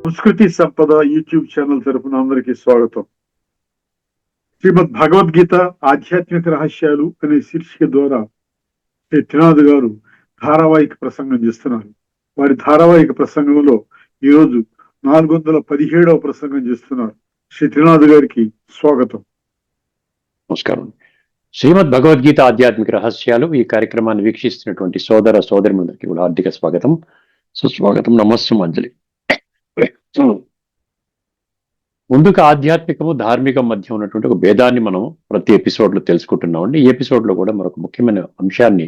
సంస్కృతి సంపద YouTube channel తరపున అందరికీ స్వాగతం. శ్రీమద్ భగవద్గీత ఆధ్యాత్మిక రహస్యాలు అనే శీర్షిక ద్వారా శ్రీ త్రినాథ్ గారు ధారావాహిక ప్రసంగం చేస్తున్నారు. వారి ధారావాహిక ప్రసంగంలో ఈరోజు 417వ ప్రసంగం చేస్తున్నారు. శ్రీ త్రినాథ్ గారికి స్వాగతం. నమస్కారం. శ్రీమద్ భగవద్గీత ఆధ్యాత్మిక రహస్యాలు ఈ కార్యక్రమాన్ని వీక్షిస్తున్నటువంటి సోదర సోదరిమణులకి కూడా హార్దిక స్వాగతం, సుస్వాగతం, నమస్సుమాంజలి. ముందుగా ఆధ్యాత్మికము ధార్మికం మధ్య ఉన్నటువంటి ఒక భేదాన్ని మనం ప్రతి ఎపిసోడ్లో తెలుసుకుంటున్నామండి. ఈ ఎపిసోడ్లో కూడా మరొక ముఖ్యమైన అంశాన్ని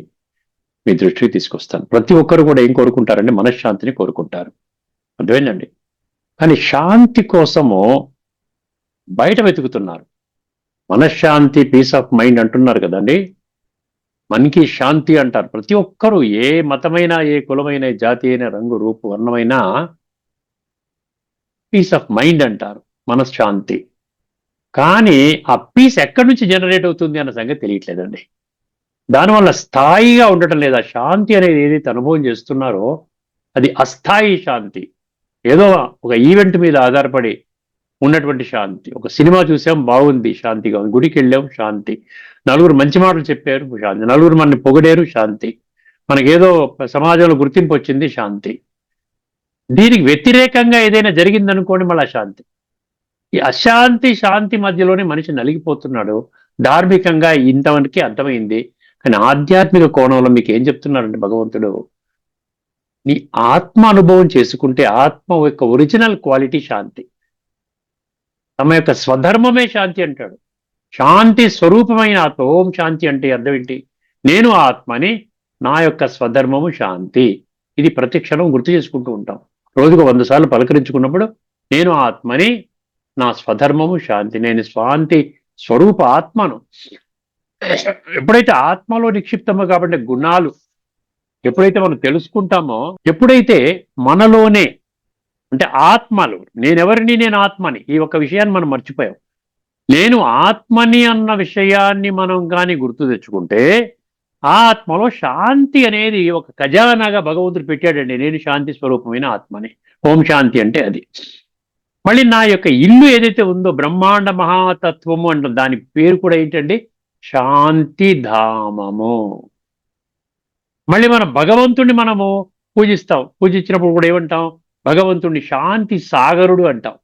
మీ దృష్టికి తీసుకొస్తాను. ప్రతి ఒక్కరు కూడా ఏం కోరుకుంటారంటే మనశ్శాంతిని కోరుకుంటారు, అర్థమైందండి. కానీ శాంతి కోసము బయట వెతుకుతున్నారు. మనశ్శాంతి, పీస్ ఆఫ్ మైండ్ అంటున్నారు కదండి. మనకి శాంతి అంటారు. ప్రతి ఒక్కరూ ఏ మతమైనా, ఏ కులమైన, జాతి అయినా, రంగు రూపు వర్ణమైనా పీస్ ఆఫ్ మైండ్ అంటారు, మనశ్శాంతి. కానీ ఆ పీస్ ఎక్కడి నుంచి జనరేట్ అవుతుంది అన్న సంగతి తెలియట్లేదండి. దానివల్ల స్థాయిగా ఉండటం లేదా. శాంతి అనేది ఏదైతే అనుభవం చేస్తున్నారో అది అస్థాయి శాంతి. ఏదో ఒక ఈవెంట్ మీద ఆధారపడి ఉన్నటువంటి శాంతి. ఒక సినిమా చూసాం, బాగుంది, శాంతిగా ఉంది. గుడికి వెళ్ళాం, శాంతి. నలుగురు మంచి మాటలు చెప్పారు, శాంతి. నలుగురు మనల్ని పొగిడారు, శాంతి. మనకేదో సమాజంలో గుర్తింపు వచ్చింది, శాంతి. దీనికి వ్యతిరేకంగా ఏదైనా జరిగిందనుకోండి, మళ్ళీ శాంతి. ఈ అశాంతి శాంతి మధ్యలోనే మనిషి నలిగిపోతున్నాడు. ధార్మికంగా ఇంతవరకు అర్థమైంది. కానీ ఆధ్యాత్మిక కోణంలో మీకు ఏం చెప్తున్నారంటే భగవంతుడు, నీ ఆత్మ అనుభవం చేసుకుంటే ఆత్మ యొక్క ఒరిజినల్ క్వాలిటీ శాంతి, తమ యొక్క స్వధర్మమే శాంతి అంటాడు. శాంతి స్వరూపమైన ఆత్మ. ఓం శాంతి అంటే అర్థం ఏంటి? నేను ఆత్మని, నా యొక్క స్వధర్మము శాంతి. ఇది ప్రతి క్షణం గుర్తు చేసుకుంటూ ఉంటాం. రోజుకు 100 సార్లు పలకరించుకున్నప్పుడు నేను ఆత్మని, నా స్వధర్మము శాంతి, నేను శాంతి స్వరూప ఆత్మను. ఎప్పుడైతే ఆత్మలో నిక్షిప్తము కాబట్టి గుణాలు ఎప్పుడైతే మనం తెలుసుకుంటామో, ఎప్పుడైతే మనలోనే అంటే ఆత్మలు, నేనెవరిని, నేను ఆత్మని, ఈ ఒక్క విషయాన్ని మనం మర్చిపోయాం. నేను ఆత్మని అన్న విషయాన్ని మనం కానీ గుర్తు తెచ్చుకుంటే ఆ ఆత్మలో శాంతి అనేది ఒక ఖజానాగా భగవంతుడు పెట్టాడండి. నేను శాంతి స్వరూపమైన ఆత్మని. ఓం శాంతి అంటే అది. మళ్ళీ నా యొక్క ఇల్లు ఏదైతే ఉందో బ్రహ్మాండ మహాతత్వము అంటాం, దాని పేరు కూడా ఏంటండి? శాంతిధామము. మళ్ళీ మన భగవంతుడిని మనము పూజిస్తాం. పూజించినప్పుడు కూడా ఏమంటాం? భగవంతుడిని శాంతి సాగరుడు అంటాం.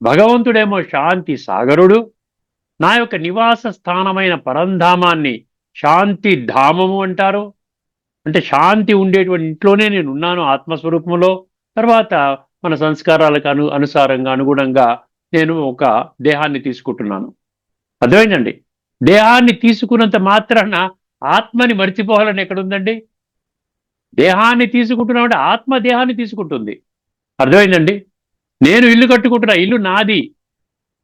భగవంతుడేమో శాంతి సాగరుడు, నా యొక్క నివాస స్థానమైన పరంధామాన్ని శాంతి ధామము అంటారు. అంటే శాంతి ఉండేటువంటి ఇంట్లోనే నేను ఉన్నాను ఆత్మస్వరూపంలో. తర్వాత మన సంస్కారాలకు అనుసారంగా అనుగుణంగా నేను ఒక దేహాన్ని తీసుకుంటున్నాను, అర్థమైందండి. దేహాన్ని తీసుకున్నంత మాత్రాన ఆత్మని మర్చిపోవాలని ఎక్కడుందండి? దేహాన్ని తీసుకుంటున్నామంటే ఆత్మ దేహాన్ని తీసుకుంటుంది, అర్థమైందండి. నేను ఇల్లు కట్టుకుంటున్నా, ఇల్లు నాది.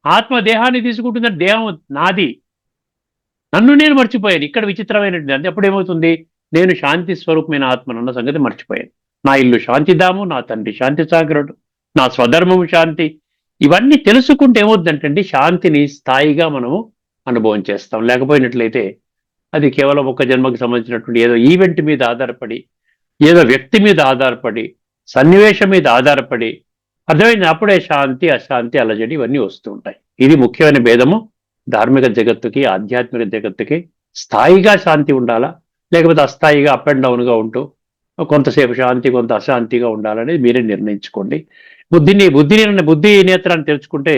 ఆత్మ దేహాన్ని తీసుకుంటుందని దేహం నాది. నన్ను నేను మర్చిపోయాను. ఇక్కడ విచిత్రమైనటువంటి అంటే అప్పుడేమవుతుంది? నేను శాంతి స్వరూపమైన ఆత్మనన్న సంగతి మర్చిపోయాను. నా ఇల్లు శాంతిధాము, నా తండ్రి శాంతి సాగరుడు, నా స్వధర్మము శాంతి. ఇవన్నీ తెలుసుకుంటే ఏమవుతుందంటే శాంతిని స్థాయిగా మనము అనుభవం చేస్తాం. లేకపోయినట్లయితే అది కేవలం ఒక జన్మకు సంబంధించినటువంటి ఏదో ఈవెంట్ మీద ఆధారపడి, ఏదో వ్యక్తి మీద ఆధారపడి, సన్నివేశం మీద ఆధారపడి, అర్థమైంది, అప్పుడే శాంతి అశాంతి అలజడి ఇవన్నీ వస్తూ ఉంటాయి. ఇది ముఖ్యమైన భేదము. ధార్మిక జగత్తుకి ఆధ్యాత్మిక జగత్తుకి స్థాయిగా శాంతి ఉండాలా, లేకపోతే అస్థాయిగా అప్ అండ్ డౌన్గా ఉంటూ కొంతసేపు శాంతి కొంత అశాంతిగా ఉండాలనేది మీరే నిర్ణయించుకోండి. బుద్ధి నేత్రాన్ని తెలుసుకుంటే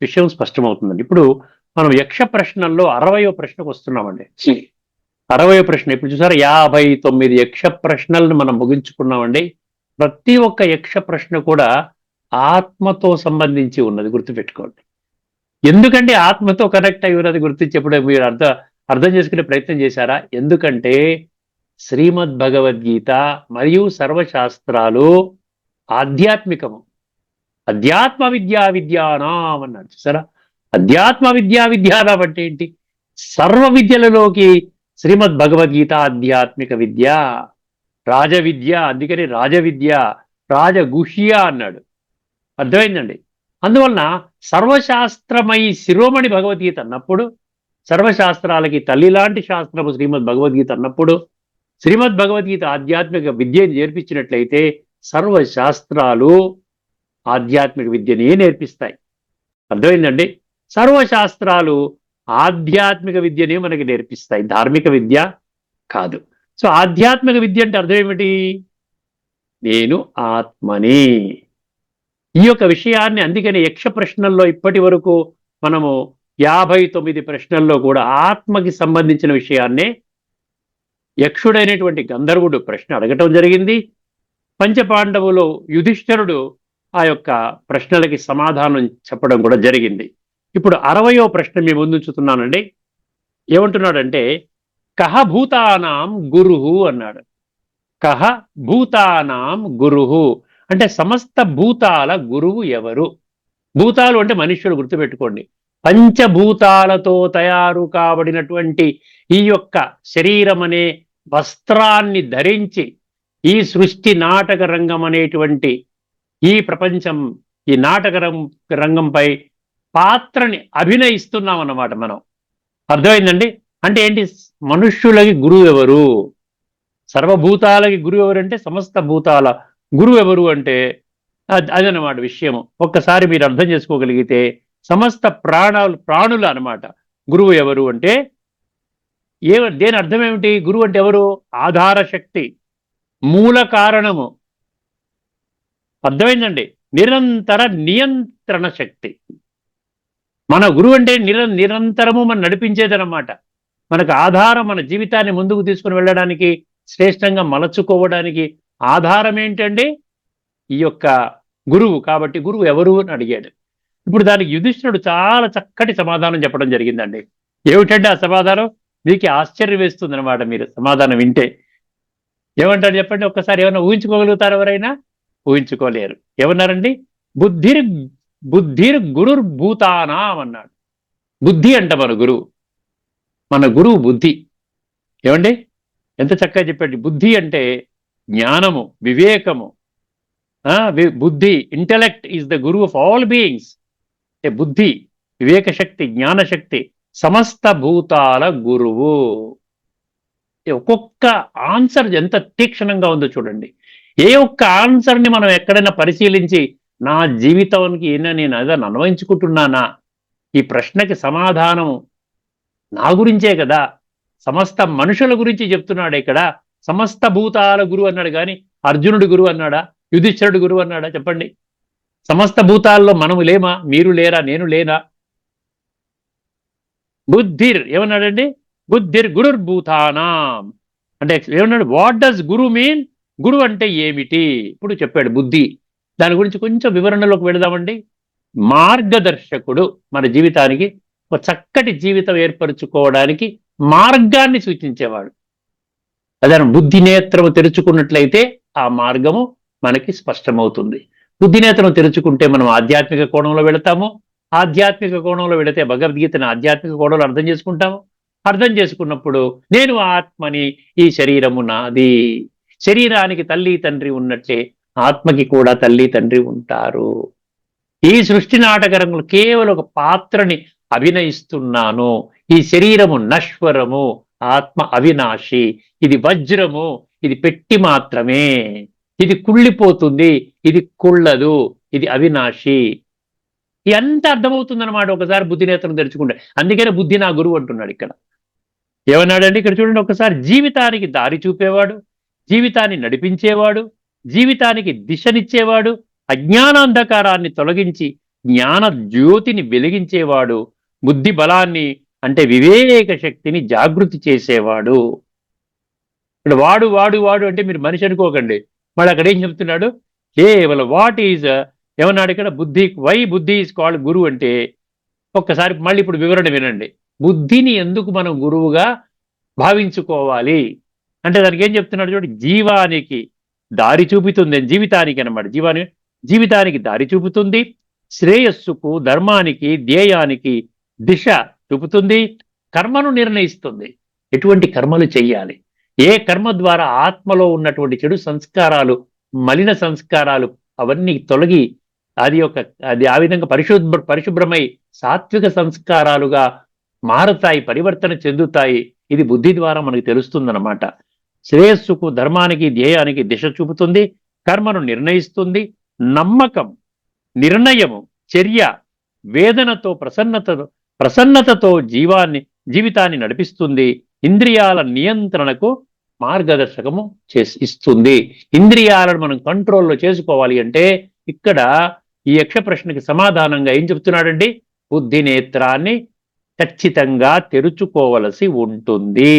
విషయం స్పష్టమవుతుందండి. ఇప్పుడు మనం యక్ష ప్రశ్నల్లో 60వ ప్రశ్నకు వస్తున్నామండి. 60వ ప్రశ్న ఇప్పుడు చూసారా, 59 యక్ష ప్రశ్నలను మనం ముగించుకున్నామండి. ప్రతి ఒక్క యక్ష ప్రశ్న కూడా ఆత్మతో సంబంధించి ఉన్నది, గుర్తుపెట్టుకోండి. ఎందుకంటే ఆత్మతో కనెక్ట్ అయి ఉన్నది గుర్తించేప్పుడు మీరు అర్థం చేసుకునే ప్రయత్నం చేశారా? ఎందుకంటే శ్రీమద్ భగవద్గీత మరియు సర్వశాస్త్రాలు ఆధ్యాత్మికము. అధ్యాత్మ విద్యానాం అన్నాడు చూసారా. అధ్యాత్మ విద్యానాం అంటే ఏంటి? సర్వ విద్యలలోకి శ్రీమద్ భగవద్గీత ఆధ్యాత్మిక విద్య, రాజవిద్య. అందుకని రాజవిద్య, రాజగుహ్య అన్నాడు, అర్థమైందండి. అందువలన సర్వశాస్త్రమై శిరోమణి భగవద్గీత అన్నప్పుడు, సర్వశాస్త్రాలకి తల్లి లాంటి శాస్త్రము శ్రీమద్ భగవద్గీత అన్నప్పుడు, శ్రీమద్ భగవద్గీత ఆధ్యాత్మిక విద్యను నేర్పించినట్లయితే సర్వశాస్త్రాలు ఆధ్యాత్మిక విద్యనే నేర్పిస్తాయి. అర్థమైందండి? సర్వశాస్త్రాలు ఆధ్యాత్మిక విద్యనే మనకి నేర్పిస్తాయి, ధార్మిక విద్య కాదు. సో ఆధ్యాత్మిక విద్య అంటే అర్థం ఏమిటి? నేను ఆత్మని. ఈ యొక్క విషయాన్ని అందుకని యక్ష ప్రశ్నల్లో ఇప్పటి వరకు మనము 59 ప్రశ్నల్లో కూడా ఆత్మకి సంబంధించిన విషయాన్నే యక్షుడైనటువంటి గంధర్వుడు ప్రశ్న అడగటం జరిగింది. పంచపాండవులు యుధిష్ఠరుడు ఆ యొక్క ప్రశ్నలకి సమాధానం చెప్పడం కూడా జరిగింది. ఇప్పుడు 60వ ప్రశ్న మీ ముందు ఉంచుతున్నానండి. ఏమంటున్నాడంటే కహ భూతానాం గురుహు అన్నాడు. కహ భూతానాం గురుహు అంటే సమస్త భూతాల గురువు ఎవరు? భూతాలు అంటే మనుష్యులు, గుర్తుపెట్టుకోండి. పంచభూతాలతో తయారు కాబడినటువంటి ఈ యొక్క శరీరం అనే వస్త్రాన్ని ధరించి ఈ సృష్టి నాటక రంగం అనేటువంటి ఈ ప్రపంచం, ఈ నాటక రంగంపై పాత్రని అభినయిస్తున్నాం అన్నమాట మనం. అర్థమైందండి? అంటే ఏంటి? మనుష్యులకి గురువు ఎవరు? సర్వభూతాలకి గురువు ఎవరంటే సమస్త భూతాల గురువు ఎవరు అంటే అదనమాట విషయము. ఒక్కసారి మీరు అర్థం చేసుకోగలిగితే సమస్త ప్రాణుల అనమాట గురువు ఎవరు అంటే దేని అర్థం ఏమిటి? గురువు అంటే ఎవరు? ఆధార శక్తి, మూల కారణము. అర్థమైందండి? నిరంతర నియంత్రణ శక్తి. మన గురువు అంటే నిరంతరము మనం నడిపించేదనమాట. మనకు ఆధారం, మన జీవితాన్ని ముందుకు తీసుకుని వెళ్ళడానికి, శ్రేష్టంగా మలచుకోవడానికి ఆధారం ఏంటండి? ఈ యొక్క గురువు. కాబట్టి గురువు ఎవరు అని అడిగాడు. ఇప్పుడు దానికి యుధిష్ఠిరుడు చాలా చక్కటి సమాధానం చెప్పడం జరిగిందండి. ఏమిటంటే ఆ సమాధానం మీకు ఆశ్చర్యం వేస్తుంది అనమాట మీరు సమాధానం వింటే. ఏమంటారు చెప్పండి ఒక్కసారి? ఏమన్నా ఊహించుకోగలుగుతారు? ఎవరైనా ఊహించుకోలేరు. ఏమన్నారండి? బుద్ధిర్ గురుర్భూతానాం అన్నాడు. బుద్ధి అంట మన గురువు. మన గురువు బుద్ధి. ఏమండి ఎంత చక్కగా చెప్పండి. బుద్ధి అంటే జ్ఞానము, వివేకము. బుద్ధి, ఇంటెలెక్ట్ ఈజ్ ద గురువు ఆఫ్ ఆల్ బీయింగ్స్. బుద్ధి, వివేక శక్తి, జ్ఞానశక్తి సమస్త భూతాల గురువు. ఒక్కొక్క ఆన్సర్ ఎంత తీక్షణంగా ఉందో చూడండి. ఏ ఒక్క ఆన్సర్ని మనం ఎక్కడైనా పరిశీలించి నా జీవితానికి నేను అదని అన్వయించుకుంటున్నానా? ఈ ప్రశ్నకి సమాధానం నా గురించే కదా, సమస్త మనుషుల గురించి చెప్తున్నాడు ఇక్కడ. సమస్త భూతాల గురువు అన్నాడు కానీ అర్జునుడు గురువు అన్నాడా? యుధిష్ఠిరుడు గురువు అన్నాడా? చెప్పండి. సమస్త భూతాల్లో మనము లేమా? మీరు లేరా? నేను లేనా? బుద్ధిర్ ఏమన్నాడండి? బుద్ధిర్ గురుర్భూతానాం అంటే ఏమన్నాడు? What does Guru mean? గురువు అంటే ఏమిటి? ఇప్పుడు చెప్పాడు బుద్ధి. దాని గురించి కొంచెం వివరణలోకి వెళదామండి. మార్గదర్శకుడు, మన జీవితానికి ఒక చక్కటి జీవితం ఏర్పరచుకోవడానికి మార్గాన్ని సూచించేవాడు. అదే బుద్ధి నేత్రము తెరుచుకున్నట్లయితే ఆ మార్గము మనకి స్పష్టమవుతుంది. బుద్ధి నేత్రం తెరుచుకుంటే మనం ఆధ్యాత్మిక కోణంలో వెళతాము. ఆధ్యాత్మిక కోణంలో వెళితే భగవద్గీతను ఆధ్యాత్మిక కోణంలో అర్థం చేసుకుంటాము. అర్థం చేసుకున్నప్పుడు నేను ఆత్మని, ఈ శరీరము నాది. శరీరానికి తల్లి తండ్రి ఉన్నట్లే ఆత్మకి కూడా తల్లి తండ్రి ఉంటారు. ఈ సృష్టి నాటక రంగంలో కేవలం ఒక పాత్రని అభినయిస్తున్నాను. ఈ శరీరము నశ్వరము, ఆత్మ అవినాశి. ఇది వజ్రము, ఇది పెట్టి మాత్రమే. ఇది కుళ్ళిపోతుంది, ఇది కుళ్ళదు, ఇది అవినాశి. ఎంత అర్థమవుతుందన్నమాట ఒకసారి బుద్ధి నేత్రం తెరుచుకుంటే. అందుకనే బుద్ధి నా గురువు అంటున్నాడు ఇక్కడ. ఏమన్నాడండి ఇక్కడ చూడండి ఒకసారి. జీవితానికి దారి చూపేవాడు, జీవితాన్ని నడిపించేవాడు, జీవితానికి దిశనిచ్చేవాడు, అజ్ఞానాంధకారాన్ని తొలగించి జ్ఞాన జ్యోతిని వెలిగించేవాడు, బుద్ధి బలాన్ని అంటే వివేక శక్తిని జాగృతి చేసేవాడు. ఇక్కడ వాడు వాడు వాడు అంటే మీరు మనిషి అనుకోకండి. మళ్ళీ అక్కడ ఏం చెప్తున్నాడు? కేవలం వాట్ ఈజ్ ఏమన్నాడు ఇక్కడ? బుద్ధి. వై బుద్ధి ఈజ్ కాల్డ్ గురు అంటే ఒక్కసారి మళ్ళీ ఇప్పుడు వివరణ వినండి. బుద్ధిని ఎందుకు మనం గురువుగా భావించుకోవాలి అంటే దానికి ఏం చెప్తున్నాడు చూడండి. జీవానికి దారి చూపుతుంది, జీవితానికి అన్నమాట. జీవితానికి దారి చూపుతుంది, శ్రేయస్సుకు, ధర్మానికి, ధ్యేయానికి దిశ చూపుతుంది, కర్మను నిర్ణయిస్తుంది. ఎటువంటి కర్మలు చెయ్యాలి, ఏ కర్మ ద్వారా ఆత్మలో ఉన్నటువంటి చెడు సంస్కారాలు, మలిన సంస్కారాలు అవన్నీ తొలగి అది ఆ విధంగా పరిశుభ్రమై సాత్విక సంస్కారాలుగా మారుతాయి, పరివర్తన చెందుతాయి. ఇది బుద్ధి ద్వారా మనకు తెలుస్తుందన్నమాట. శ్రేయస్సుకు, ధర్మానికి, ధ్యేయానికి దిశ చూపుతుంది, కర్మను నిర్ణయిస్తుంది, నమ్మకం నిర్ణయము, చర్య, వేదనతో ప్రసన్నతతో జీవితాన్ని నడిపిస్తుంది. ఇంద్రియాల నియంత్రణకు మార్గదర్శకము ఇస్తుంది. ఇంద్రియాలను మనం కంట్రోల్లో చేసుకోవాలి అంటే ఇక్కడ ఈ యక్ష ప్రశ్నకి సమాధానంగా ఏం చెప్తున్నాడండి? బుద్ధి నేత్రాన్ని ఖచ్చితంగా తెరుచుకోవలసి ఉంటుంది.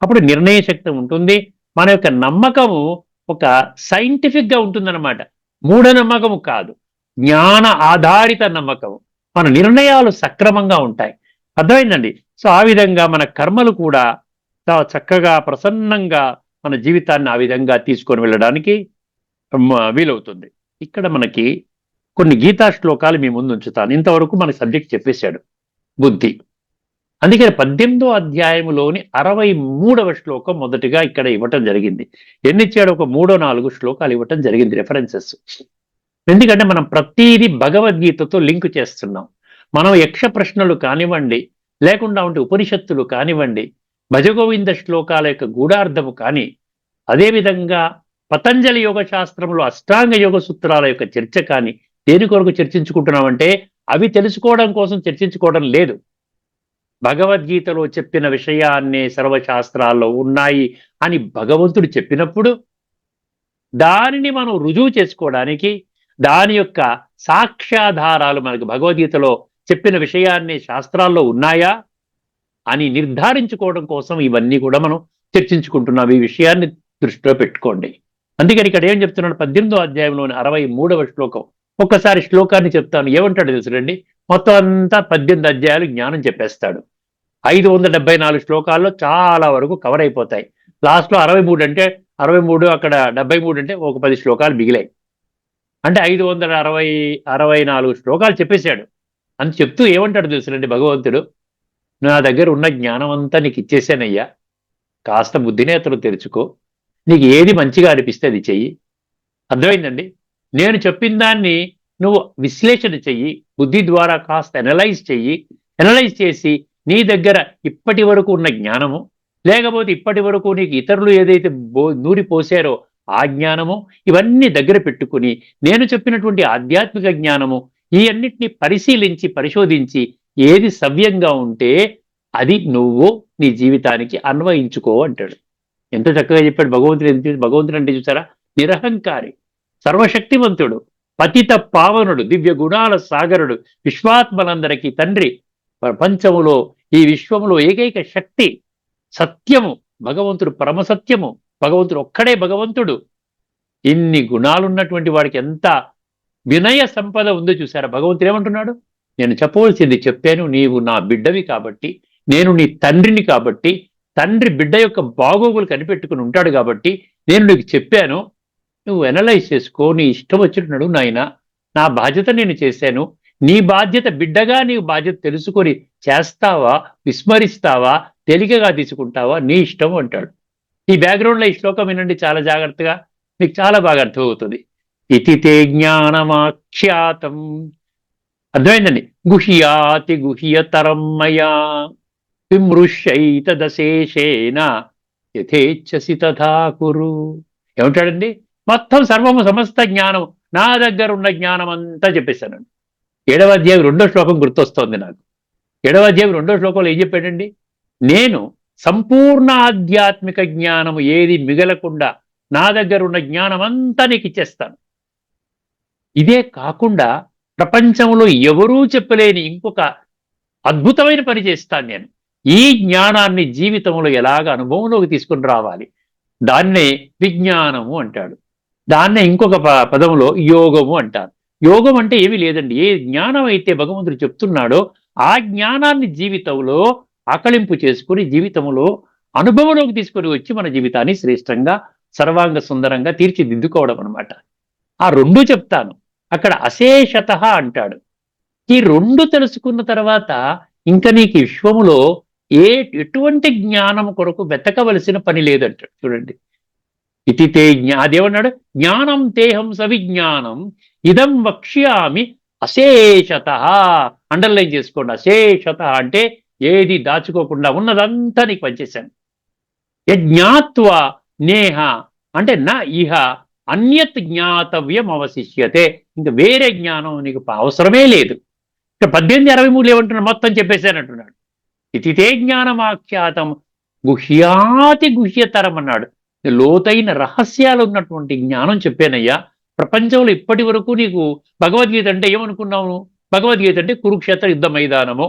అప్పుడు నిర్ణయ శక్తి ఉంటుంది. మన యొక్క నమ్మకము ఒక సైంటిఫిక్ గా ఉంటుందన్నమాట. మూఢనమ్మకము కాదు, జ్ఞాన ఆధారిత నమ్మకము. మన నిర్ణయాలు సక్రమంగా ఉంటాయి. అర్థమైందండి? సో ఆ విధంగా మన కర్మలు కూడా చాలా చక్కగా ప్రసన్నంగా మన జీవితాన్ని ఆ విధంగా తీసుకొని వెళ్ళడానికి వీలవుతుంది. ఇక్కడ మనకి కొన్ని గీతా శ్లోకాలు మీ ముందు ఉంచుతాను. ఇంతవరకు మన సబ్జెక్ట్ చెప్పేశాడు బుద్ధి. అందుకని 18వ అధ్యాయములోని 63వ శ్లోకం మొదటిగా ఇక్కడ ఇవ్వటం జరిగింది. ఎన్నిచ్చాడు? ఒక 3-4 శ్లోకాలు ఇవ్వటం జరిగింది, రెఫరెన్సెస్. ఎందుకంటే మనం ప్రతిదీ భగవద్గీతతో లింక్ చేస్తున్నాం. మనం యక్ష ప్రశ్నలు కానివ్వండి, లేకుండా ఉంటే ఉపనిషత్తులు కానివ్వండి, భజగోవింద శ్లోకాల యొక్క గూఢార్థము కానీ, అదేవిధంగా పతంజలి యోగ శాస్త్రంలో అష్టాంగ యోగ సూత్రాల యొక్క చర్చ కానీ దేని కొరకు చర్చించుకుంటున్నామంటే అవి తెలుసుకోవడం కోసం చర్చించుకోవడం లేదు. భగవద్గీతలో చెప్పిన విషయాన్నే సర్వశాస్త్రాల్లో ఉన్నాయి అని భగవంతుడు చెప్పినప్పుడు దానిని మనం రుజువు చేసుకోవడానికి, దాని యొక్క సాక్ష్యాధారాలు మనకు భగవద్గీతలో చెప్పిన విషయాన్ని శాస్త్రాల్లో ఉన్నాయా అని నిర్ధారించుకోవడం కోసం ఇవన్నీ కూడా మనం చర్చించుకుంటున్నాం. ఈ విషయాన్ని దృష్టిలో పెట్టుకోండి. అందుకని ఇక్కడ ఏం చెప్తున్నాడు? 18వ అధ్యాయంలోని 63వ శ్లోకం. ఒక్కసారి శ్లోకాన్ని చెప్తాను. ఏమంటాడు తెలుసురండి? మొత్తం అంతా 18 అధ్యాయాలు జ్ఞానం చెప్పేస్తాడు. 574 శ్లోకాల్లో చాలా వరకు కవర్ అయిపోతాయి. లాస్ట్లో 63 అంటే 63, అక్కడ 73 అంటే ఒక 10 శ్లోకాలు మిగిలాయి. అంటే 564 శ్లోకాలు చెప్పేశాడు. అని చెప్తూ ఏమంటాడు తెలుసురండి భగవంతుడు? నా దగ్గర ఉన్న జ్ఞానం అంతా నీకు ఇచ్చేసానయ్యా, కాస్త బుద్ధినేతలు తెరుచుకో, నీకు ఏది మంచిగా అనిపిస్తే అది చెయ్యి. అర్థమైందండి? నేను చెప్పిన దాన్ని నువ్వు విశ్లేషణ చెయ్యి, బుద్ధి ద్వారా కాస్త ఎనలైజ్ చెయ్యి. ఎనలైజ్ చేసి నీ దగ్గర ఇప్పటి వరకు ఉన్న జ్ఞానము, లేకపోతే ఇప్పటి వరకు నీకు ఇతరులు ఏదైతే నూరి పోసారో ఆ జ్ఞానము, ఇవన్నీ దగ్గర పెట్టుకుని నేను చెప్పినటువంటి ఆధ్యాత్మిక జ్ఞానము ఈ అన్నిటిని పరిశీలించి పరిశోధించి ఏది సవ్యంగా ఉంటే అది నువ్వు నీ జీవితానికి అన్వయించుకో అంటాడు. ఎంత చక్కగా చెప్పాడు భగవంతుడు. భగవంతుడు అంటే చూసారా? నిరహంకారి, సర్వశక్తివంతుడు, పతిత పావనుడు, దివ్య గుణాల సాగరుడు, విశ్వాత్మలందరికీ తండ్రి, ప్రపంచములో ఈ విశ్వములో ఏకైక శక్తి, సత్యము భగవంతుడు, పరమసత్యము భగవంతుడు, ఒక్కడే భగవంతుడు. ఇన్ని గుణాలున్నటువంటి వాడికి ఎంత వినయ సంపద ఉందో చూసారా? భగవంతుడు ఏమంటున్నాడు? నేను చెప్పవలసింది చెప్పాను, నీవు నా బిడ్డవి కాబట్టి, నేను నీ తండ్రిని కాబట్టి, తండ్రి బిడ్డ యొక్క బాగోగులు కనిపెట్టుకుని ఉంటాడు కాబట్టి నేను నీకు చెప్పాను, నువ్వు ఎనలైజ్ చేసుకో, నీ ఇష్టం వచ్చినట్టు నాయన, నా బాధ్యత నేను చేశాను, నీ బాధ్యత బిడ్డగా నీవు బాధ్యత తెలుసుకొని చేస్తావా, విస్మరిస్తావా, తేలికగా తీసుకుంటావా, నీ ఇష్టం అంటాడు. ఈ బ్యాక్గ్రౌండ్లో ఈ శ్లోకం వినండి చాలా జాగ్రత్తగా, మీకు చాలా బాగా అర్థమవుతుంది. ఇతి తే జ్ఞానమాఖ్యాతం, అర్థమైందండి? గుహ్యాతి గుహ్యతరం మయా విమృశ్యైతదశేషేణ యథేచ్ఛసి తథా కురు. ఏమంటాడండి? మొత్తం సర్వము సమస్త జ్ఞానం నా దగ్గర ఉన్న జ్ఞానం అంతా చెప్పేశానండి. 7వ అధ్యాయం 2వ శ్లోకం గుర్తొస్తోంది నాకు. 7వ అధ్యాయం 2వ శ్లోకంలో ఏం చెప్పాడండి? నేను సంపూర్ణ ఆధ్యాత్మిక జ్ఞానము ఏది మిగలకుండా నా దగ్గర ఉన్న జ్ఞానం అంతా నీకు ఇచ్చేస్తాను. ఇదే కాకుండా ప్రపంచంలో ఎవరూ చెప్పలేని ఇంకొక అద్భుతమైన పని చేస్తాను నేను. ఈ జ్ఞానాన్ని జీవితంలో ఎలాగ అనుభవంలోకి తీసుకుని రావాలి, దాన్నే విజ్ఞానము అంటాడు. దాన్నే ఇంకొక పదంలో యోగము అంటారు. యోగం అంటే ఏమీ లేదండి, ఏ జ్ఞానం అయితే భగవంతుడు చెప్తున్నాడో ఆ జ్ఞానాన్ని జీవితంలో ఆకళింపు చేసుకుని జీవితంలో అనుభవంలోకి తీసుకొని వచ్చి మన జీవితాన్ని శ్రేష్టంగా సర్వాంగ సుందరంగా తీర్చిదిద్దుకోవడం అనమాట. ఆ 2 చెప్తాను. అక్కడ అశేషత అంటాడు. ఈ 2 తెలుసుకున్న తర్వాత ఇంకా నీకు విశ్వములో ఎటువంటి జ్ఞానం కొరకు వెతకవలసిన పని లేదంటాడు. చూడండి, ఇతి తే అదేమన్నాడు? జ్ఞానం తేహం సవిజ్ఞానం ఇదం వక్ష్యామి అశేషత. అండర్లైన్ చేసుకోండి. అశేషత అంటే ఏది దాచుకోకుండా ఉన్నదంతా నీకు పనిచేశాను. యజ్ఞాత్వా నేహ అంటే నా ఇహ అన్యత్ జ్ఞాతవ్యం అవశిష్యతే. ఇంకా వేరే జ్ఞానం నీకు అవసరమే లేదు. ఇక్కడ 18:23 ఏమంటున్నాడు, మొత్తం చెప్పేశానంటున్నాడు. ఇతితే జ్ఞానమాఖ్యాతం గుహ్యాతి గుహ్యతరం అన్నాడు. లోతైన రహస్యాలు ఉన్నటువంటి జ్ఞానం చెప్పానయ్యా. ప్రపంచంలో ఇప్పటి వరకు నీకు భగవద్గీత అంటే ఏమనుకున్నావు? భగవద్గీత అంటే కురుక్షేత్ర యుద్ధ మైదానము.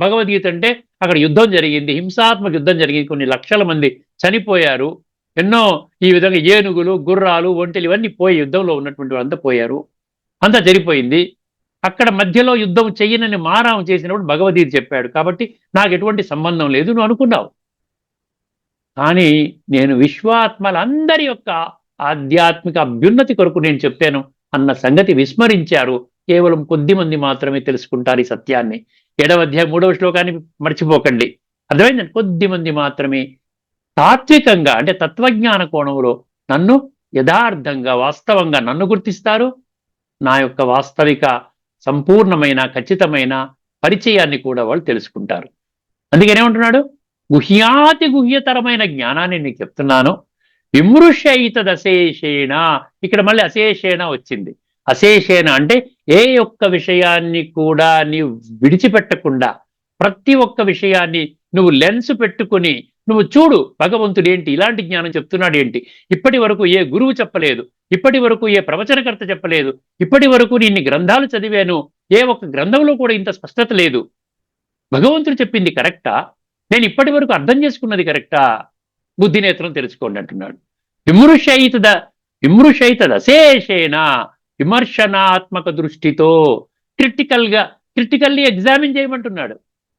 భగవద్గీత అంటే అక్కడ యుద్ధం జరిగింది, హింసాత్మక యుద్ధం జరిగింది, కొన్ని లక్షల మంది చనిపోయారు, ఎన్నో ఈ విధంగా ఏనుగులు, గుర్రాలు, ఒంటెలు ఇవన్నీ పోయి యుద్ధంలో ఉన్నటువంటి అంతా పోయారు, అంతా జరిపోయింది. అక్కడ మధ్యలో యుద్ధం చెయ్యనని మారాం చేసినప్పుడు భగవద్గీత చెప్పాడు, కాబట్టి నాకు ఎటువంటి సంబంధం లేదు నువ్వు అనుకున్నావు. కానీ నేను విశ్వాత్మలందరి యొక్క ఆధ్యాత్మిక అభ్యున్నతి కొరకు నేను చెప్పాను అన్న సంగతి విస్మరించారు. కేవలం కొద్ది మంది మాత్రమే తెలుసుకుంటారు ఈ సత్యాన్ని. 7వ అధ్యాయం 3వ శ్లోకాన్ని మర్చిపోకండి. అర్థమైందండి? కొద్ది మంది మాత్రమే తాత్వికంగా అంటే తత్వజ్ఞాన కోణంలో నన్ను యథార్థంగా వాస్తవంగా నన్ను గుర్తిస్తారు. నా యొక్క వాస్తవిక సంపూర్ణమైన ఖచ్చితమైన పరిచయాన్ని కూడా వాళ్ళు తెలుసుకుంటారు. అందుకనేమంటున్నాడు, గుహ్యాతి గుహ్యతరమైన జ్ఞానాన్ని నీకు చెప్తున్నాను. విమృశయితదశేషేణ, ఇక్కడ మళ్ళీ అశేషేణ వచ్చింది. అశేషేణ అంటే ఏ ఒక్క విషయాన్ని కూడా నీవు విడిచిపెట్టకుండా, ప్రతి ఒక్క విషయాన్ని నువ్వు లెన్స్ పెట్టుకుని నువ్వు చూడు, భగవంతుడు ఏంటి ఇలాంటి జ్ఞానం చెప్తున్నాడు ఏంటి, ఇప్పటి వరకు ఏ గురువు చెప్పలేదు, ఇప్పటి వరకు ఏ ప్రవచనకర్త చెప్పలేదు, ఇప్పటి వరకు ఇన్ని గ్రంథాలు చదివాను, ఏ ఒక్క గ్రంథంలో కూడా ఇంత స్పష్టత లేదు. భగవంతుడు చెప్పింది కరెక్టా? నేను ఇప్పటి వరకు అర్థం చేసుకున్నది కరెక్టా? బుద్ధినేత్రం తెలుసుకోండి అంటున్నాడు. విమృశయితదశేషేణ, విమర్శనాత్మక దృష్టితో క్రిటికల్లీ ఎగ్జామిన్ చేయమంటున్నాడు.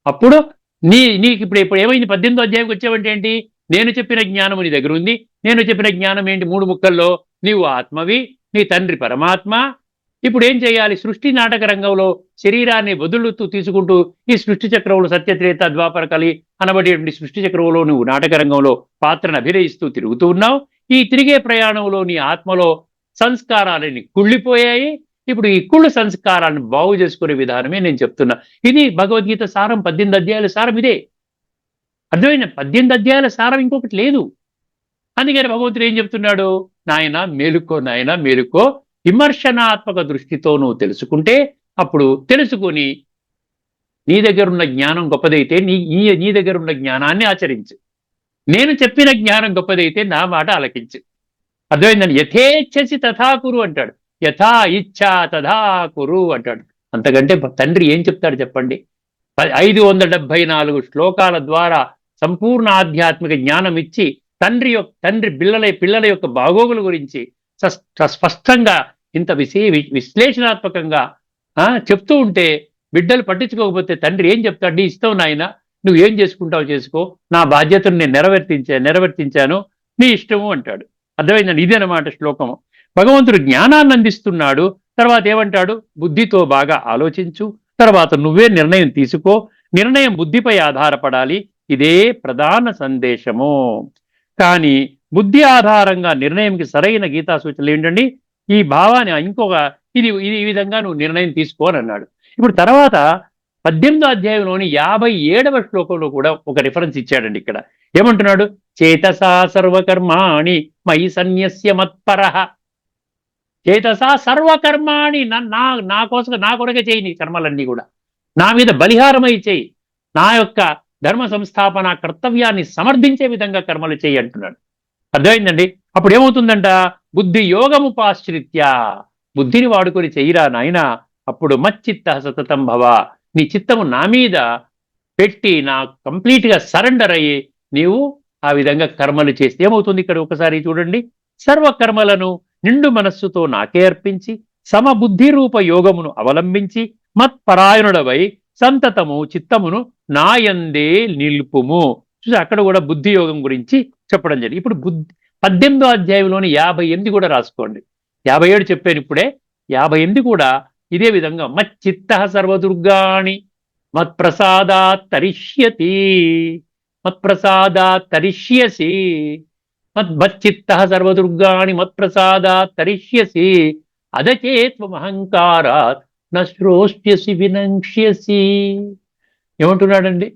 అప్పుడు నీకు ఇప్పుడు ఏమైంది? 18వ అధ్యాయంకి వచ్చావంటే ఏంటి? నేను చెప్పిన జ్ఞానము నీ దగ్గర ఉంది. నేను చెప్పిన జ్ఞానం ఏంటి? 3 ముక్కల్లో నీవు ఆత్మవి, నీ తండ్రి పరమాత్మ. ఇప్పుడు ఏం చేయాలి? సృష్టి నాటక రంగంలో శరీరాన్ని వదులుతూ తీసుకుంటూ ఈ సృష్టి చక్రంలో సత్యత్రేత ద్వాపర కలి అనబడేటువంటి సృష్టి చక్రంలో నువ్వు నాటక రంగంలో పాత్రను అభినయిస్తూ తిరుగుతూ ఉన్నావు. ఈ తిరిగే ప్రయాణంలో నీ ఆత్మలో సంస్కారాలని కుళ్ళిపోయాయి. ఇప్పుడు ఈ కుళ్ళు సంస్కారాన్ని బాగు చేసుకునే విధానమే నేను చెప్తున్నా. ఇది భగవద్గీత సారం. 18 అధ్యాయాల సారం ఇదే. అర్థమైన 18 అధ్యాయాల సారం ఇంకొకటి లేదు. అందుకని భగవంతుడు ఏం చెప్తున్నాడు? నాయన మేలుకో, నాయన మేలుకో, విమర్శనాత్మక దృష్టితో నువ్వు తెలుసుకుంటే అప్పుడు తెలుసుకొని నీ దగ్గర ఉన్న జ్ఞానం గొప్పదైతే నీ దగ్గర ఉన్న జ్ఞానాన్ని ఆచరించు. నేను చెప్పిన జ్ఞానం గొప్పదైతే నా మాట ఆలకించు. అర్థమైందని? యథేచ్ఛసి తథాకురు అంటాడు. యథా ఇచ్ఛా తథాకురు అంటాడు. అంతకంటే తండ్రి ఏం చెప్తాడు చెప్పండి? 574 శ్లోకాల ద్వారా సంపూర్ణ ఆధ్యాత్మిక జ్ఞానం ఇచ్చి తండ్రి పిల్లల యొక్క బాగోగుల గురించి స్పష్టంగా ఇంత విశ్లేషణాత్మకంగా చెప్తూ ఉంటే బిడ్డలు పట్టించుకోకపోతే తండ్రి ఏం చెప్తాడు? నీ ఇష్టం నాయన, నువ్వు ఏం చేసుకుంటావు చేసుకో, నా బాధ్యతను నేను నెరవేర్తించాను, నీ ఇష్టము అంటాడు. అర్థమైందండి? ఇదేనమాట శ్లోకము. భగవంతుడు జ్ఞానాన్ని అందిస్తున్నాడు. తర్వాత ఏమంటాడు? బుద్ధితో బాగా ఆలోచించు, తర్వాత నువ్వే నిర్ణయం తీసుకో, నిర్ణయం బుద్ధిపై ఆధారపడాలి. ఇదే ప్రధాన సందేశము. కానీ బుద్ధి ఆధారంగా నిర్ణయంకి సరైన గీతా సూచనలు ఏంటండి? ఈ భావాన్ని ఇది ఈ విధంగా నువ్వు నిర్ణయం తీసుకో అని అన్నాడు. ఇప్పుడు తర్వాత 18వ అధ్యాయంలోని 57వ శ్లోకంలో కూడా ఒక రిఫరెన్స్ ఇచ్చాడండి. ఇక్కడ ఏమంటున్నాడు? చేతసా సర్వకర్మాణి మయి సన్యస్య మత్పరః. చేతసా సర్వకర్మాణి, నా కొరకే చేయి, నీ కర్మలన్నీ కూడా నా మీద బలిహారమై చేయి, నా యొక్క ధర్మ సంస్థాపన కర్తవ్యాన్ని సమర్థించే విధంగా కర్మలు చేయి అంటున్నాడు. అర్థమైందండి? అప్పుడు ఏమవుతుందంట? బుద్ధి యోగముపాశ్రిత్య, బుద్ధిని వాడుకొని చెయ్యిరా నాయన, అప్పుడు మచ్చిత్త సతతం భవ, నీ చిత్తము నా మీద పెట్టి నా కంప్లీట్గా సరెండర్ అయ్యి నీవు ఆ విధంగా కర్మలు చేస్తే ఏమవుతుంది? ఇక్కడ ఒకసారి చూడండి. సర్వకర్మలను నిండు మనస్సుతో నాకే అర్పించి సమబుద్ధి రూప యోగమును అవలంబించి మత్పరాయణుడవై సంతతము చిత్తమును నాయందే నిలుపుము. చూసి అక్కడ కూడా బుద్ధి యోగం గురించి చెప్పడం జరిగింది. ఇప్పుడు 18వ అధ్యాయంలోని 58 కూడా రాసుకోండి. 57 చెప్పాను ఇప్పుడే, 58 కూడా ఇదే విధంగా మచ్చిత్త సర్వదుర్గాణి మత్ప్రసాదాత్ తరిష్యతి, మత్ప్రసాదాత్ తరిష్యసి, మచ్చిత్త సర్వదుర్గాణి మత్ప్రసాదాత్ తరిష్యసి, అదచేత్వమహంకారాత్ నశ్రోష్యసి వినంక్ష్యసి. ఏమంటున్నాడండి?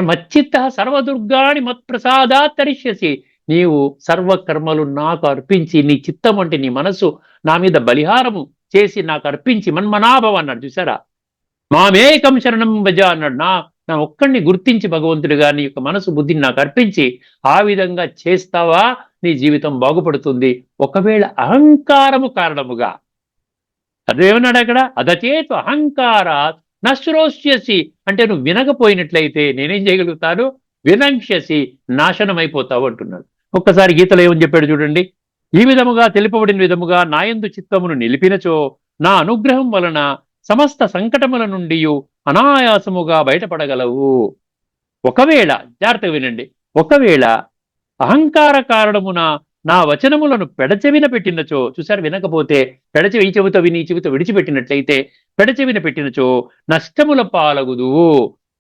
మచ్చిత్త సర్వదుర్గాణి మత్ప్రసాదాత్ తరిష్యసి, నీవు సర్వకర్మలు నాకు అర్పించి, నీ చిత్తం అంటే నీ మనసు నా మీద బలిహారము చేసి నాకు అర్పించి మన్మనాభవ అన్నాడు చూసారా. మామేకం శరణం భజ అన్నాడు. నా ఒక్కడిని గుర్తించి భగవంతుడిగా నీ యొక్క మనసు బుద్ధిని నాకు అర్పించి ఆ విధంగా చేస్తావా నీ జీవితం బాగుపడుతుంది. ఒకవేళ అహంకారము కారణముగా, అదేమన్నాడు అక్కడ, అదచేతు అహంకారా నశ్రోష్యసి, అంటే నువ్వు వినకపోయినట్లయితే నేనేం చేయగలుగుతాను, వినంక్షసి, నాశనం అయిపోతావు అంటున్నాడు. ఒక్కసారి గీతలో ఏమని చెప్పాడు చూడండి. ఈ విధముగా తెలుపబడిన విధముగా నాయందు చిత్తమును నిలిపినచో నా అనుగ్రహం వలన సమస్త సంకటముల నుండి అనాయాసముగా బయటపడగలవు. ఒకవేళ, జాగ్రత్తగా వినండి, ఒకవేళ అహంకార కారణమున నా వచనములను పెడచెవిన పెట్టినచో, చూసారు వినకపోతే పెడచెవి ఈ చెవితో విని ఈ చెవితో విడిచిపెట్టినట్లయితే, పెడచెవిన పెట్టినచో నష్టముల పాలగుదువు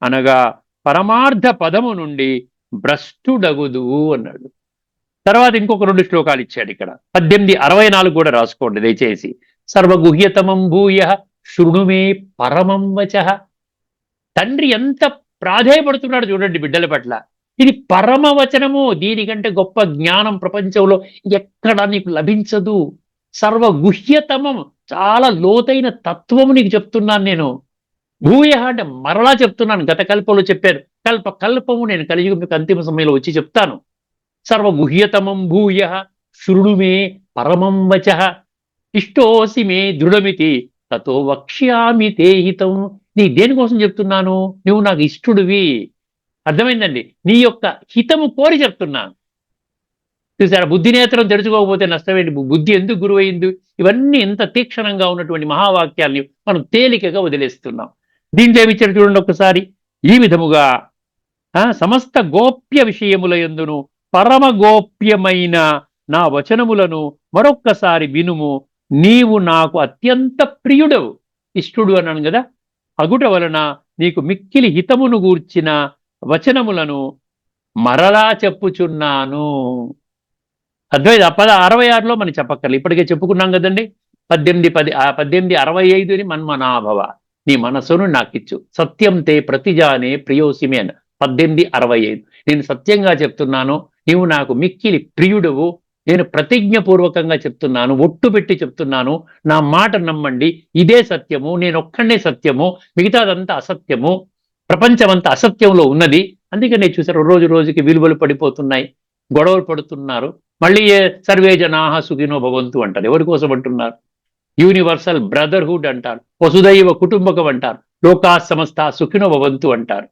అనగా పరమార్థ పదము నుండి భ్రష్టుడగుదువు అన్నాడు. తర్వాత ఇంకొక 2 శ్లోకాలు ఇచ్చాడు ఇక్కడ. 18:64 కూడా రాసుకోండి దయచేసి. సర్వగుహ్యతమం భూయ శృణుమే పరమం వచః. తండ్రి ఎంత ప్రాధేయపడుతున్నాడు చూడండి బిడ్డల పట్ల. ఇది పరమవచనము, దీనికంటే గొప్ప జ్ఞానం ప్రపంచంలో ఎక్కడ నీకు లభించదు. సర్వగుహ్యతమం, చాలా లోతైన తత్వము నీకు చెప్తున్నాను నేను. భూయ అంటే మరలా చెప్తున్నాను, గత కల్పంలో చెప్పాను, కల్పము నేను కలియుగం మీకు అంతిమ సమయంలో వచ్చి చెప్తాను. సర్వగుహ్యతమం భూయ శృణుమే పరమం వచః ఇష్టోసి మే దృఢమితి తతో వక్ష్యామి తే హితం. నీ దేనికోసం చెప్తున్నాను, నువ్వు నాకు ఇష్టడివి, అర్థమైందండి, నీ యొక్క హితము కోరి చెప్తున్నాను. చూసారా, బుద్ధి నేత్రం తెరుచుకోకపోతే నష్టమేంటి, బుద్ధి ఎందుకు గురువైంది, ఇవన్నీ ఎంత తీక్షణంగా ఉన్నటువంటి మహావాక్యాల్ని మనం తేలికగా వదిలేస్తున్నాం. దీంట్లో ఏమిచ్చారు చూడండి ఒక్కసారి. ఈ విధముగా సమస్త గోప్య విషయముల యందును పరమ గోప్యమైన నా వచనములను మరొక్కసారి వినుము, నీవు నాకు అత్యంత ప్రియుడవు. ఇష్టుడు అన్నాను కదా, అగుట వలన నీకు మిక్కిలి హితమును గూర్చిన వచనములను మరలా చెప్పుచున్నాను. అద్వైత 66లో మనం చెప్పక్కర్లేదు, ఇప్పటికే చెప్పుకున్నాం కదండి. 18:65 మన్మనాభవ, నీ మనసును నాకిచ్చు, సత్యం తే ప్రతిజానే ప్రియోసిమే అని 18:65. నేను సత్యంగా చెప్తున్నాను, నీవు నాకు మిక్కిలి ప్రియుడువు, నేను ప్రతిజ్ఞపూర్వకంగా చెప్తున్నాను, ఒట్టు పెట్టి చెప్తున్నాను, నా మాట నమ్మండి, ఇదే సత్యము, నేను ఒక్కడే సత్యము, మిగతాదంతా అసత్యము, ప్రపంచమంతా అసత్యంలో ఉన్నది. అందుకనే చూసారు రోజు రోజుకి విలువలు పడిపోతున్నాయి, గొడవలు పడుతున్నారు. మళ్ళీ సర్వే జనాహ సుఖినో భవంతు అంటారు. ఎవరి కోసం అంటున్నారు? యూనివర్సల్ బ్రదర్హుడ్ అంటారు, వసుదైవ కుటుంబకం అంటారు, లోకా సమస్త సుఖినో భవంతు అంటారు.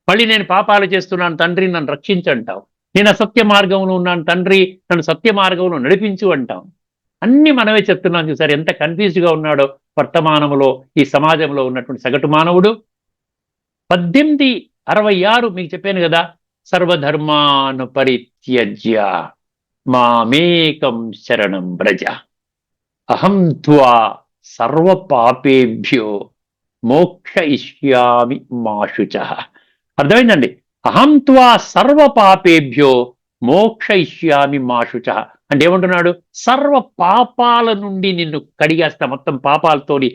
మళ్ళీ నేను పాపాలు చేస్తున్నాను తండ్రి నన్ను రక్షించంటావు, నేను అసత్య మార్గంలో ఉన్నాను తండ్రి నన్ను సత్య మార్గంలో నడిపించు అంటాం. అన్ని మనమే చెప్తున్నాం. చూసారు ఎంత కన్ఫ్యూజ్గా ఉన్నాడో వర్తమానంలో ఈ సమాజంలో ఉన్నటువంటి సగటు మానవుడు. 18:66 మీకు చెప్పాను కదా, సర్వధర్మాను పరిత్యజ్య మామేకం శరణం వ్రజ అహం త్వా సర్వ పాపేభ్యో మోక్షయిష్యామి మా శుచః. అర్థమైందండి, అహం త్వా సర్వ పాపేభ్యో మోక్షయిష్యామి మా శుచః అంటే ఏమంటున్నాడు, సర్వ పాపాల నుండి నిన్ను కడిగేస్తా. మొత్తం పాపాలతోని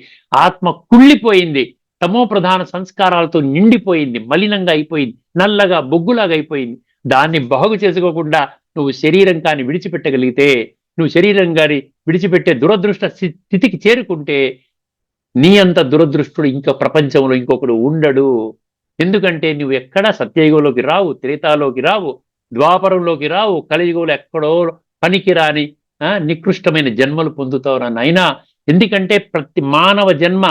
ఆత్మ కుళ్ళిపోయింది, తమో ప్రధాన సంస్కారాలతో నిండిపోయింది, మలినంగా అయిపోయింది, నల్లగా బొగ్గులాగా అయిపోయింది. దాన్ని బాగు చేసుకోకుండా నువ్వు శరీరం కాని విడిచిపెట్టగలిగితే, నువ్వు శరీరం గాని విడిచిపెట్టే దురదృష్ట స్థితికి చేరుకుంటే, నీ అంత దురదృష్టుడు ఇంకా ప్రపంచంలో ఇంకొకడు ఉండడు. ఎందుకంటే నువ్వు ఎక్కడా సత్యయుగంలోకి రావు, త్రేతాలోకి రావు, ద్వాపరంలోకి రావు, కలియుగంలో ఎక్కడో పనికిరాని నికృష్టమైన జన్మలు పొందుతావు నాయనా. ఎందుకంటే ప్రతి మానవ జన్మ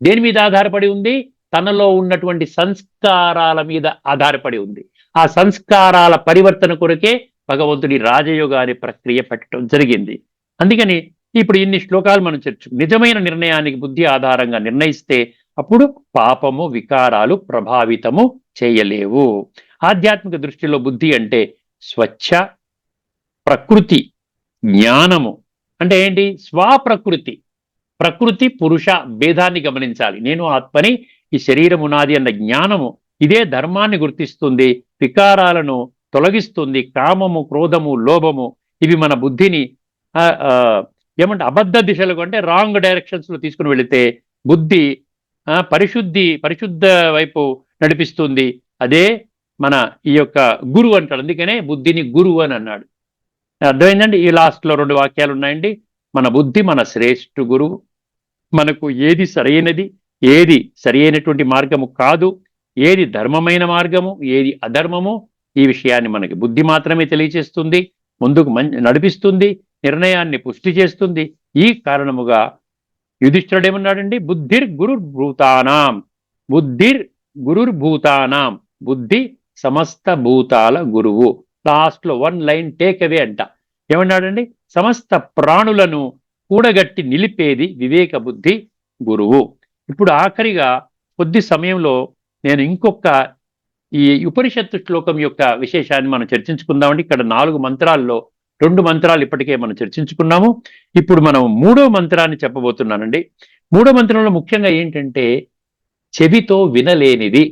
దేని మీద ఆధారపడి ఉంది, తనలో ఉన్నటువంటి సంస్కారాల మీద ఆధారపడి ఉంది. ఆ సంస్కారాల పరివర్తన కొరకే భగవంతుడి రాజయోగాన్ని ప్రక్రియ పెట్టడం జరిగింది. అందుకని ఇప్పుడు ఇన్ని శ్లోకాలు మనం నిజమైన నిర్ణయానికి బుద్ధి ఆధారంగా నిర్ణయిస్తే అప్పుడు పాపము వికారాలు ప్రభావితము చేయలేవు. ఆధ్యాత్మిక దృష్టిలో బుద్ధి అంటే స్వచ్ఛ ప్రకృతి జ్ఞానము. అంటే ఏంటి? స్వప్రకృతి, ప్రకృతి పురుష భేదాన్ని గమనించాలి. నేను ఆత్మని, ఈ శరీరం ఉనాది అన్న జ్ఞానము ఇదే ధర్మాన్ని గుర్తిస్తుంది, వికారాలను తొలగిస్తుంది. కామము, క్రోధము, లోభము ఇవి మన బుద్ధిని ఏమంటే అబద్ధ దిశలకు, అంటే రాంగ్ డైరెక్షన్స్ లో తీసుకుని వెళితే బుద్ధి పరిశుద్ధ వైపు నడిపిస్తుంది. అదే మన ఈ యొక్క గురువు అంటాడు. అందుకనే బుద్ధిని గురువు అని అన్నాడు. అర్థమైందండి. ఈ లాస్ట్లో 2 వాక్యాలు ఉన్నాయండి. మన బుద్ధి మన శ్రేష్ఠ గురువు. మనకు ఏది సరైనది, ఏది సరి అయినటువంటి మార్గము కాదు, ఏది ధర్మమైన మార్గము, ఏది అధర్మము, ఈ విషయాన్ని మనకి బుద్ధి మాత్రమే తెలియచేస్తుంది, ముందుకు నడిపిస్తుంది, నిర్ణయాన్ని పుష్టి చేస్తుంది. ఈ కారణముగా యుధిష్ఠిరుడు ఏమన్నాడండి? బుద్ధిర్ గురుర్భూతానాం, బుద్ధిర్ గురుర్భూతానాం, బుద్ధి సమస్త భూతాల గురువు. లాస్ట్లో 1 లైన్ టేక్ అవే అంట. ఏమన్నాడండి? సమస్త ప్రాణులను కూడగట్టి నిలిపేది వివేక బుద్ధి గురువు. ఇప్పుడు ఆఖరిగా కొద్ది సమయంలో నేను ఇంకొక ఈ ఉపనిషత్తు శ్లోకం యొక్క విశేషాన్ని మనం చర్చించుకుందామండి. ఇక్కడ 4 మంత్రాల్లో 2 మంత్రాలు ఇప్పటికే మనం చర్చించుకున్నాము. ఇప్పుడు మనం 3వ మంత్రాన్ని చెప్పబోతున్నానండి. 3వ మంత్రంలో ముఖ్యంగా ఏంటంటే చెవితో వినలేనిది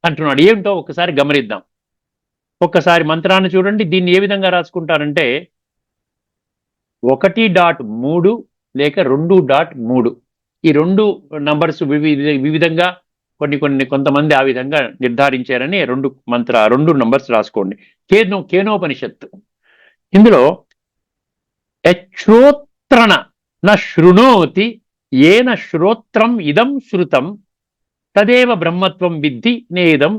అంటున్నాడు. ఏమిటో ఒకసారి గమనిద్దాం. ఒక్కసారి మంత్రాన్ని చూడండి. దీన్ని ఏ విధంగా రాసుకుంటారంటే 1.3 లేక 2.3 ఈ 2 నంబర్స్ వివిధంగా కొంతమంది ఆ విధంగా నిర్ధారించారని 2 నంబర్స్ రాసుకోండి. కేనోపనిషత్తు ఇందులో యశ్రోత్రణ న శృణోతి ఏన శ్రోత్రం ఇదం శృతం తదేవ బ్రహ్మత్వం విద్ధి నేదం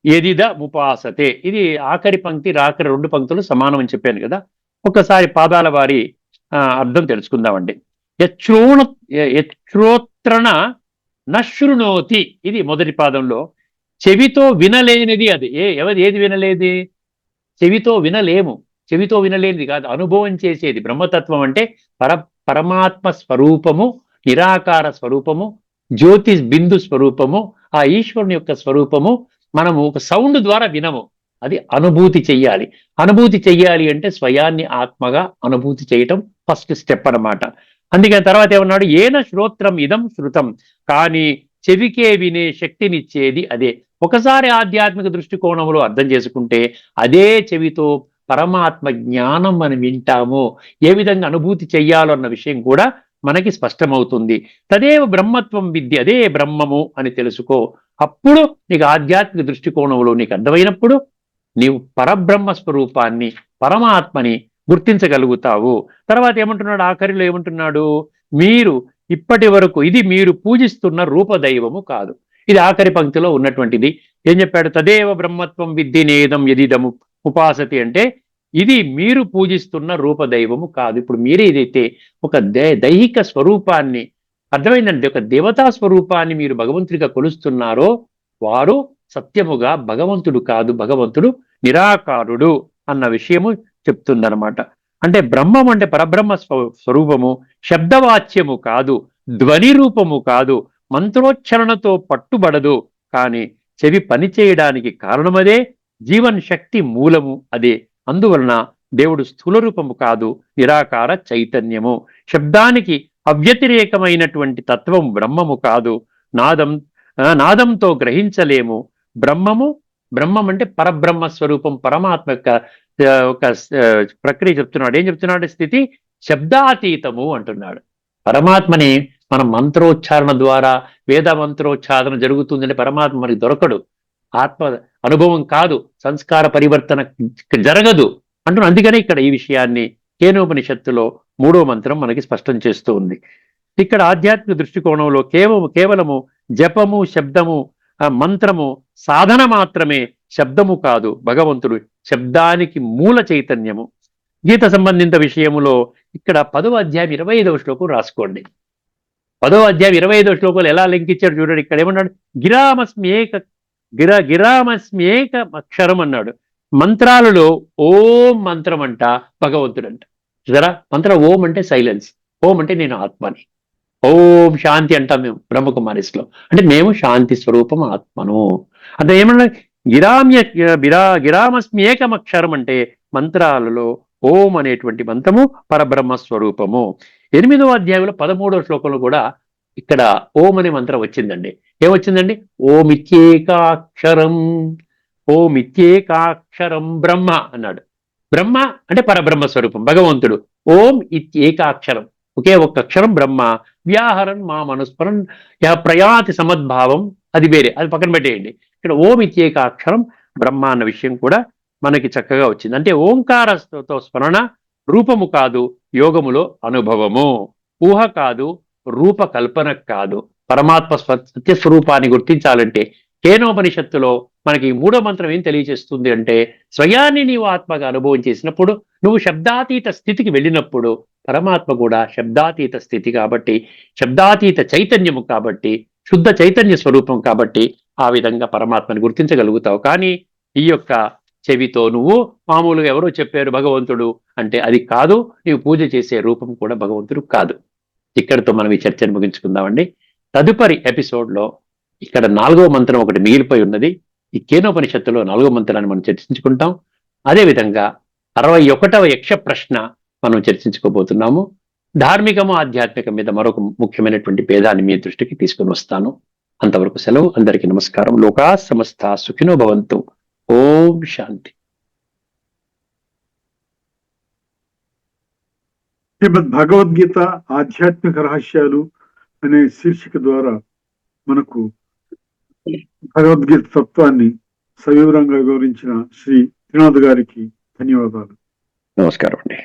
ఎదిద ఉపాసతే. ఇది ఆఖరి పంక్తి, ఆఖరి 2 పంక్తులు సమానం అని చెప్పాను కదా. ఒక్కసారి పాదాల వారి అర్థం తెలుసుకుందామండి. యశ్రోత్రణ నశృణోతి, ఇది మొదటి పాదంలో. చెవితో వినలేనిది అది. ఏది వినలేది? చెవితో వినలేము. చెవితో వినలేనిది కాదు, అనుభవం చేసేది. బ్రహ్మతత్వం అంటే పరమాత్మ స్వరూపము, నిరాకార స్వరూపము, జ్యోతి బిందు స్వరూపము, ఆ ఈశ్వరుని యొక్క స్వరూపము. మనము ఒక సౌండ్ ద్వారా వినము, అది అనుభూతి చెయ్యాలి. అనుభూతి చెయ్యాలి అంటే స్వయాన్ని ఆత్మగా అనుభూతి చేయటం ఫస్ట్ స్టెప్ అన్నమాట. అందుకని తర్వాత ఏమన్నాడు? ఏన శ్రోత్రం ఇదం శృతం, కానీ చెవికే వినే శక్తినిచ్చేది అదే. ఒకసారి ఆధ్యాత్మిక దృష్టికోణంలో అర్థం చేసుకుంటే అదే చెవితో పరమాత్మ జ్ఞానం మనం వింటాము. ఏ విధంగా అనుభూతి చెయ్యాలో అన్న విషయం కూడా మనకి స్పష్టమవుతుంది. తదేవ బ్రహ్మత్వం విద్య, అదే బ్రహ్మము అని తెలుసుకో. అప్పుడు నీకు ఆధ్యాత్మిక దృష్టికోణంలో నీకు అర్థమైనప్పుడు నీవు పరబ్రహ్మ స్వరూపాన్ని, పరమాత్మని గుర్తించగలుగుతావు. తర్వాత ఏమంటున్నాడు? ఆఖరిలో ఏమంటున్నాడు? మీరు ఇప్పటి వరకు ఇది మీరు పూజిస్తున్న రూపదైవము కాదు. ఇది ఆఖరి పంక్తిలో ఉన్నటువంటిది. ఏం చెప్పాడు? తదేవ బ్రహ్మత్వం విద్ధి నేదం యదిదము ఉపాసతి అంటే ఇది మీరు పూజిస్తున్న రూపదైవము కాదు. ఇప్పుడు మీరు ఏదైతే ఒక దైహిక స్వరూపాన్ని, అర్థమైందండి, ఒక దేవతా స్వరూపాన్ని మీరు భగవంతుడిగా కొలుస్తున్నారో వారు సత్యముగా భగవంతుడు కాదు, భగవంతుడు నిరాకారుడు అన్న విషయము చెప్తుందనమాట. అంటే బ్రహ్మం అంటే పరబ్రహ్మ స్వరూపము శబ్దవాచ్యము కాదు, ధ్వని రూపము కాదు, మంత్రోచ్చరణతో పట్టుబడదు. కానీ చెవి పనిచేయడానికి కారణమదే, జీవన్ శక్తి మూలము అదే. అందువలన దేవుడు స్థూల రూపము కాదు, నిరాకార చైతన్యము. శబ్దానికి అవ్యతిరేకమైనటువంటి తత్వం బ్రహ్మము కాదు. నాదంతో గ్రహించలేము. బ్రహ్మం అంటే పరబ్రహ్మ స్వరూపం, పరమాత్మ యొక్క ఒక ప్రక్రియ చెప్తున్నాడు. ఏం చెప్తున్నాడు? స్థితి శబ్దాతీతము అంటున్నాడు. పరమాత్మని మన మంత్రోచ్చారణ ద్వారా, వేద మంత్రోచ్చారణ జరుగుతుందంటే పరమాత్మ మనకి దొరకడు. ఆత్మ అనుభవం కాదు, సంస్కార పరివర్తన జరగదు అంటున్నాడు. అందుకనే ఇక్కడ ఈ విషయాన్ని కేనోపనిషత్తులో 3వ మంత్రం మనకి స్పష్టం చేస్తూ ఉంది. ఇక్కడ ఆధ్యాత్మిక దృష్టికోణంలో కేవలము జపము, శబ్దము, మంత్రము సాధన మాత్రమే, శబ్దము కాదు. భగవంతుడు శబ్దానికి మూల చైతన్యము. గీత సంబంధిత విషయములో ఇక్కడ 10వ అధ్యాయం 25వ శ్లోకం రాసుకోండి. 10వ అధ్యాయం 25వ శ్లోకాలు ఎలా లింకిచ్చాడు చూడండి. ఇక్కడ ఏమన్నాడు? గిరామస్మేక అక్షరం అన్నాడు. మంత్రాలలో ఓం మంత్రం అంట భగవంతుడంట. చూసారా? మంత్రం ఓం అంటే సైలెన్స్, ఓం అంటే నేను ఆత్మని. ఓం శాంతి అంటాం మేము బ్రహ్మకుమారిస్లో, అంటే మేము శాంతి స్వరూపం ఆత్మను. అంటే ఏమన్నా గిరామస్మి ఏకమక్షరం అంటే మంత్రాలలో ఓం అనేటువంటి మంత్రము పరబ్రహ్మ స్వరూపము. 8వ అధ్యాయంలో 13వ శ్లోకంలో కూడా ఇక్కడ ఓం అనే మంత్రం వచ్చిందండి. ఏమొచ్చిందండి? ఓమిత్యేకాక్షరం బ్రహ్మ అన్నాడు. బ్రహ్మ అంటే పరబ్రహ్మ స్వరూపం భగవంతుడు. ఓం ఇత్యేకాక్షరం, ఒకే ఒక్క అక్షరం బ్రహ్మ. వ్యాహరన్ మా మనుస్మరన్ ప్రయాతి సమద్భావం, అది వేరే, అది పక్కన పెట్టేయండి. ఇక్కడ ఓం ఇత్యేకాక్షరం బ్రహ్మ అన్న విషయం కూడా మనకి చక్కగా వచ్చింది. అంటే ఓంకారతో స్మరణ రూపము కాదు, యోగములో అనుభవము. ఊహ కాదు, రూపకల్పన కాదు. పరమాత్మ సత్య స్వరూపాన్ని గుర్తించాలంటే కేనోపనిషత్తులో మనకి మూడో మంత్రం ఏం తెలియజేస్తుంది అంటే, స్వయాన్ని నీవు ఆత్మగా అనుభవం చేసినప్పుడు, నువ్వు శబ్దాతీత స్థితికి వెళ్ళినప్పుడు పరమాత్మ కూడా శబ్దాతీత స్థితి కాబట్టి, శబ్దాతీత చైతన్యము కాబట్టి, శుద్ధ చైతన్య స్వరూపం కాబట్టి ఆ విధంగా పరమాత్మని గుర్తించగలుగుతావు. కానీ ఈ యొక్క చెవితో నువ్వు మామూలుగా ఎవరో చెప్పారు భగవంతుడు అంటే అది కాదు, నీవు పూజ చేసే రూపం కూడా భగవంతుడు కాదు. ఇక్కడితో మనం ఈ చర్చను ముగించుకుందామండి. తదుపరి ఎపిసోడ్లో ఇక్కడ 4వ మంత్రం ఒకటి మిగిలిపోయి ఉన్నది. ఈ కేనోపనిషత్తులో 4వ మంత్రాన్ని మనం చర్చించుకుంటాం. అదేవిధంగా 61వ యక్ష ప్రశ్న మనం చర్చించుకోబోతున్నాము. ధార్మికము ఆధ్యాత్మికం మీద మరొక ముఖ్యమైనటువంటి భేదాన్ని మీ దృష్టికి తీసుకుని వస్తాను. అంతవరకు సెలవు. అందరికీ నమస్కారం. లోకా సమస్త సుఖినో భవంతు. ఓం శాంతి. శ్రీమద్ భగవద్గీత ఆధ్యాత్మిక రహస్యాలు అనే శీర్షిక ద్వారా మనకు భగవద్గీత తత్వాన్ని సవివరంగా వివరించిన శ్రీ త్రినాథ్ గారికి ధన్యవాదాలు. నమస్కారం అండి.